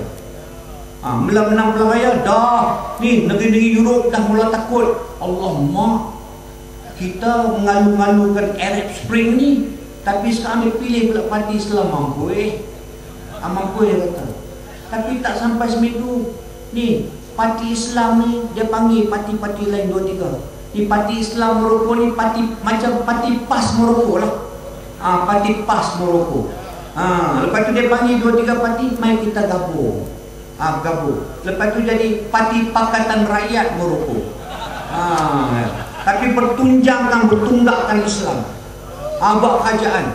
Speaker 1: Mula menang pilihan raya, dah ni negeri-negeri Europe dah mula takut. Allah mak, kita mengalu-alukan Arab Spring ni, tapi sekarang dia pilih pula parti Islam. Mampu dia kata. Tapi tak sampai seminggu ni parti Islam ni dia panggil parti-parti lain 2-3. Ni parti Islam Morocco ni parti macam parti PAS Morocco lah. Parti PAS Morocco. Lepas tu dia panggil 2-3 parti, mari kita gabung. Lepas tu jadi parti Pakatan Rakyat Morocco. Tapi bertunggakkan Islam. Buat kerajaan.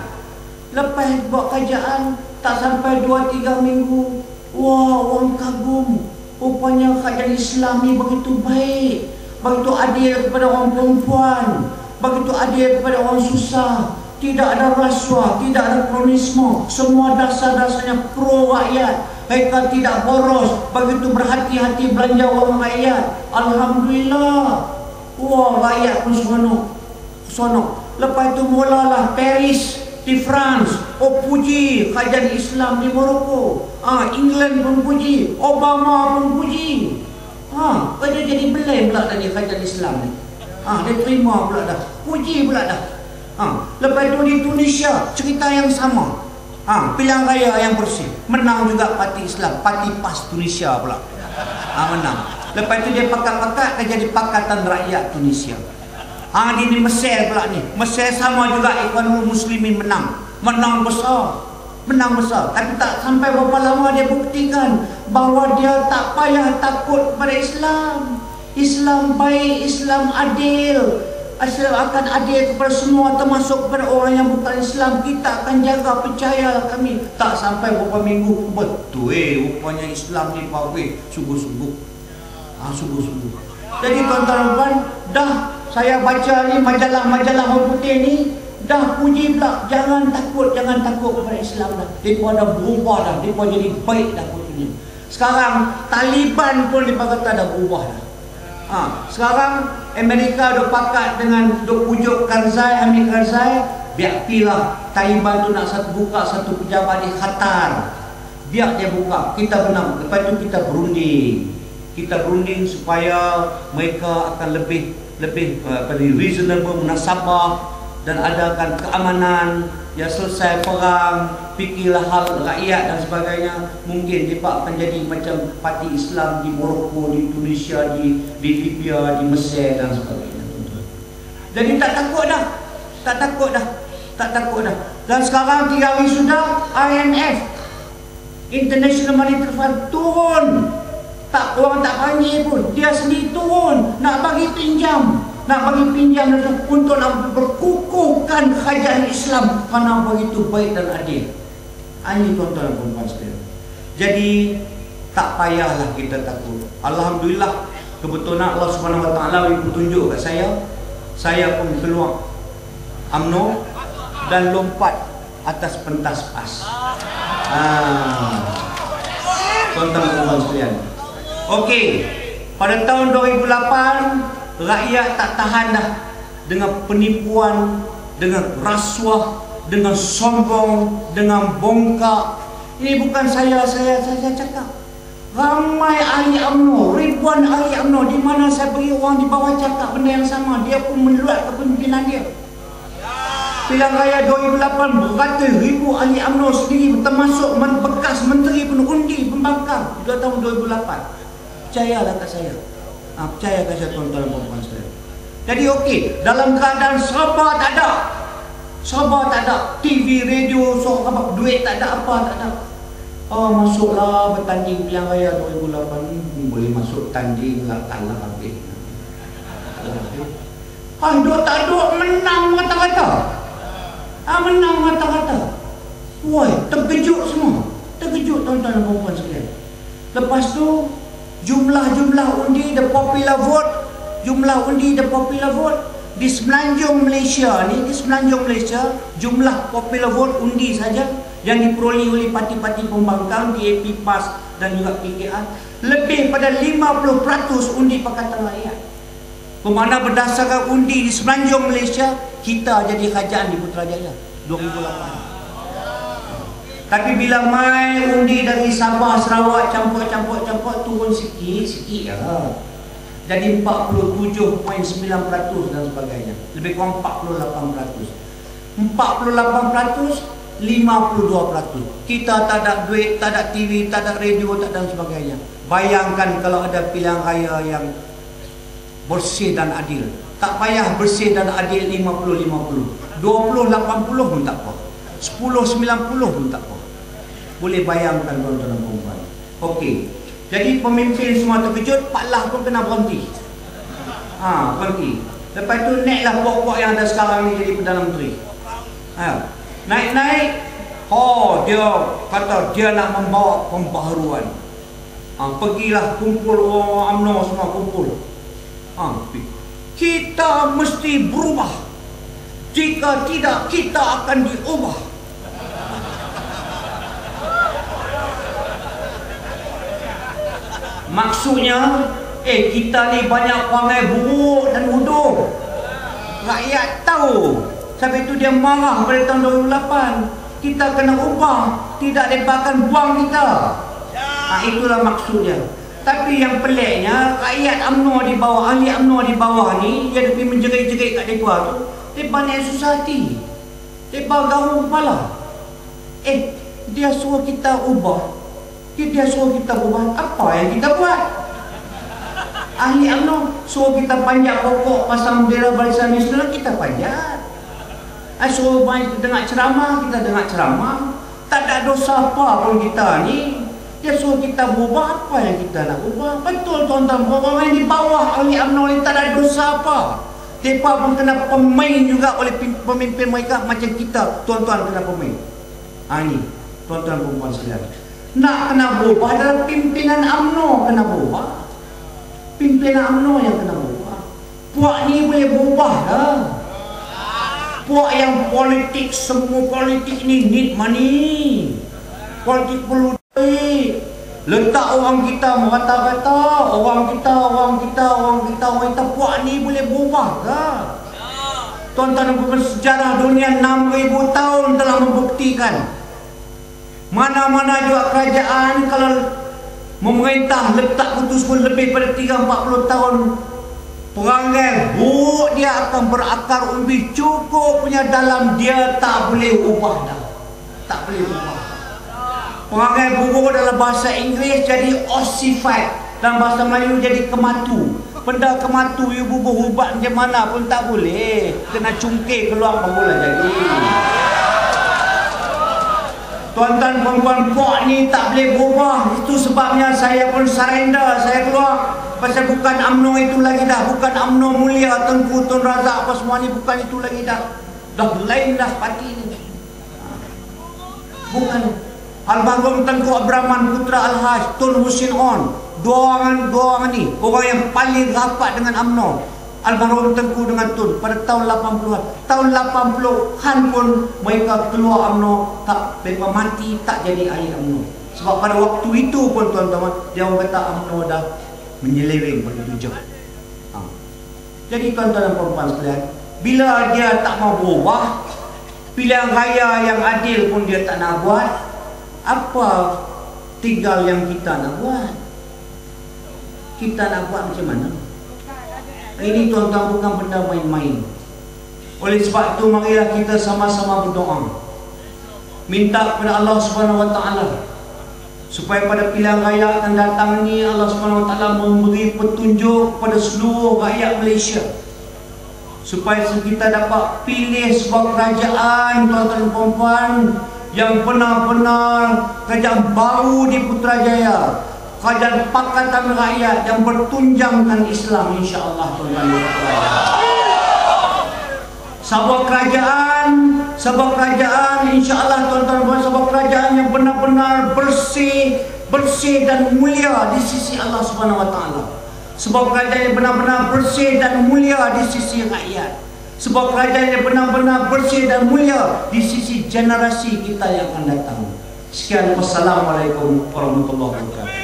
Speaker 1: Lepas buat kerajaan tak sampai 2-3 minggu, wah, orang kagum. Rupanya kerajaan Islam ni begitu baik, begitu adil kepada orang perempuan, begitu adil kepada orang susah. Tidak ada rasuah, tidak ada kronisme. Semua dasar-dasarnya pro rakyat. Mereka tidak boros, begitu berhati-hati belanja orang rakyat. Alhamdulillah. Wah, rakyat pun seronok. Lepas itu mulalah Paris di France. Oh, puji kajian Islam di Morocco. England pun puji, Obama pun puji. Dia jadi belai pula tadi kajian Islam ni. Dia terima pula dah, puji pula dah. Lepas tu di Tunisia cerita yang sama. Pilihan raya yang bersih, menang juga parti Islam, parti PAS Tunisia pula. Menang. Lepas tu dia pakat-pakat, dia jadi Pakatan Rakyat Tunisia. Di Mesir pula ni. Mesir sama juga, Ikhwanul Muslimin menang besar. Tapi tak sampai berapa lama dia buktikan bahawa dia tak payah takut kepada Islam. Islam baik, Islam adil. Asal akan adil kepada semua, termasuk kepada orang yang bukan Islam. Kita akan jaga, percayalah kami. Tak sampai beberapa minggu, betul rupanya Islam ni baik, sungguh-sungguh. Sungguh-sungguh. Jadi tuan-tuan, dah saya baca ni majalah-majalah orang putih ni, dah puji pula, jangan takut kepada Islam dah. Mereka dah berubah dah, mereka jadi baik dah putih. Sekarang Taliban pun mereka kata dah berubah dah. Sekarang Amerika dah pakat dengan duk pujuk Amir Karzai, biar pilah Taliban tu nak buka satu pejabat di Qatar. Biar dia buka, kita menang. Lepas tu kita berunding supaya mereka akan lebih reasonable, munasabah, dan adakan keamanan, ya selesai perang, fikirlah hal rakyat dan sebagainya. Mungkin mereka akan jadi macam parti Islam di Morocco, di Tunisia, di Libya, di Mesir dan sebagainya. Jadi tak takut dah. Dan sekarang 3 hari sudah IMF, International Monetary Fund, turun. Orang tak panggil pun, dia sendiri turun nak bagi pinjam untuk nak berkukuhkan kajian Islam kerana begitu baik dan adil. Ini tuan-tuan dan puan sekalian. Jadi tak payahlah kita takut. Alhamdulillah, kebetulan Allah Subhanahu Wa Taala beri petunjuk kat saya. Saya pun keluar UMNO dan lompat atas pentas PAS. Tuan-tuan dan puan sekalian. Okey, pada tahun 2008 rakyat tak tahan dah dengan penipuan, dengan rasuah, dengan sombong, dengan bongkak. Ini bukan saya cakap. Ramai ahli UMNO, ribuan ahli UMNO, di mana saya beri orang di bawah cakap benda yang sama, dia pun meluat kepemimpinan dia. Pilihan raya 2008 beratus-ribu ahli UMNO sendiri, termasuk bekas menteri pun undi pembangkang pada tahun 2008. Percayalah kat saya. Percaya kat saya tuan-tuan dan puan-puan sekalian. Jadi okey, dalam keadaan serba tak ada. TV, radio, duit tak ada, apa tak ada. Masuklah bertanding pilihan raya 2008. Boleh masuk tanding lah, kalah habis. Duk tak duk, menang rata-rata. Menang rata-rata. Woi, terkejut semua. Terkejut tuan-tuan dan puan-puan sekalian. Lepas tu jumlah undi the popular vote, di semenanjung Malaysia ni, jumlah popular vote undi saja yang diperoleh oleh parti-parti pembangkang, DAP, PAS dan juga PKR, lebih pada 50% undi Pakatan Rakyat. Bermakna berdasarkan undi di semenanjung Malaysia, kita jadi kerajaan di Putrajaya 2008. Tapi bila mai undi dari Sabah, Sarawak, campur turun sikit lah. Jadi 47.9% dan sebagainya. Lebih kurang 48%. 48%, 52%. Kita tak ada duit, tak ada TV, tak ada radio, tak ada sebagainya. Bayangkan kalau ada pilihan raya yang bersih dan adil. Tak payah bersih dan adil 50-50. 20-80 pun tak apa. 10-90 pun tak apa. Boleh bayangkan tuan-tuan dan puan-puan. Okey. Jadi pemimpin semua terkejut, Pak Lah pun kena berhenti. Berhenti. Lepas tu naiklah pokok yang ada sekarang ni jadi Perdana Menteri. Naik-naik. Dia kata dia nak membawa pembaharuan. Pergilah kumpul orang UMNO semua kumpul. Kita mesti berubah. Jika tidak, kita akan diubah. Maksudnya, kita ni banyak perangai buruk dan bodoh. Rakyat tahu. Sebab itu dia marah pada tahun 2008. kita kena ubah, tidak lepakan buang kita. Itulah maksudnya. Tapi yang peliknya, rakyat UMNO di bawah, ahli UMNO di bawah ni, dia lebih menjerit-jerit kat mereka tu, mereka naik susah hati, mereka garung kepala. Dia suruh kita ubah, dia suruh kita ubah, apa yang kita buat? Ahli UMNO suruh kita panjat pokok pasang bendera Barisan Nasional, kita panjat. Suruh dengar ceramah, kita dengar ceramah. Tak ada dosa apa pun kita ni. Dia suruh kita berubah, apa yang kita nak ubah? Betul tuan-tuan, orang yang di bawah ahli UMNO ni tak ada dosa apa. Mereka pun kena pemain juga oleh pemimpin mereka macam kita, tuan-tuan kena pemain. Ini tuan-tuan perempuan sekalian, nak kena berubah dalam pimpinan UMNO kena berubah. Pimpinan UMNO yang kena berubah. Puak ni boleh berubah dah. Puak yang politik, semua politik ni need money. Politik perlu duit. Letak orang kita merata-rata, orang kita. Puak ni boleh berubah dah. Tuan-tuan sejarah dunia 6,000 tahun telah membuktikan. Mana-mana juga kerajaan kalau memerintah letak putus pun lebih pada 30-40 tahun, perangai buruk dia akan berakar umbi cukup punya dalam, dia tak boleh ubah dah. Tak boleh ubah. Perangai buruk dalam bahasa Inggeris jadi ossified, dalam bahasa Melayu jadi kematu. Benda kematu you bubuh ubat macam mana pun tak boleh, kena cungkir keluar barulah jadi. Tuan-tuan perempuan, puak ni tak boleh berubah. Itu sebabnya saya pun surrender, saya keluar. Pasal bukan UMNO itu lagi dah. Bukan UMNO Mulia, Tengku Tun Razak apa semua ni, bukan itu lagi dah. Dah lain dah parti ni. Bukan. Almarhum Tengku Abraman Putra Al-Haj, Tun Husin On, dua orang ni, orang yang paling rapat dengan UMNO. Almarhum Tengku dengan Tun pada tahun 80-an. Tahun 80-an pun mereka keluar UMNO, tak, mereka mati tak jadi ahli UMNO. Sebab pada waktu itu pun tuan-tuan, dia orang kata UMNO dah menyeleweng begitu jauh. Jadi tuan-tuan dan puan-puan sekalian, bila dia tak mau berubah, pilihan raya yang adil pun dia tak nak buat, apa tinggal yang kita nak buat? Kita nak buat macam mana? Ini tuan-tuan bukan benda main-main. Oleh sebab itu marilah kita sama-sama berdoa, minta kepada Allah Subhanahu Wa Taala supaya pada pilihan raya akan datang ni Allah Subhanahu Wa Taala memberi petunjuk kepada seluruh rakyat Malaysia supaya kita dapat pilih sebuah kerajaan, tuan-tuan dan puan-puan, yang benar-benar kerajaan baru di Putrajaya, kerajaan Pakatan Rakyat yang bertunjangkan Islam, insya-Allah tuan-tuan dan puan-puan. Sebuah kerajaan insya-Allah tuan-tuan dan puan, sebuah kerajaan yang benar-benar bersih dan mulia di sisi Allah Subhanahu Wa Taala. Sebuah kerajaan yang benar-benar bersih dan mulia di sisi rakyat. Sebuah kerajaan yang benar-benar bersih dan mulia di sisi generasi kita yang akan datang. Sekian, wassalamualaikum warahmatullahi wabarakatuh.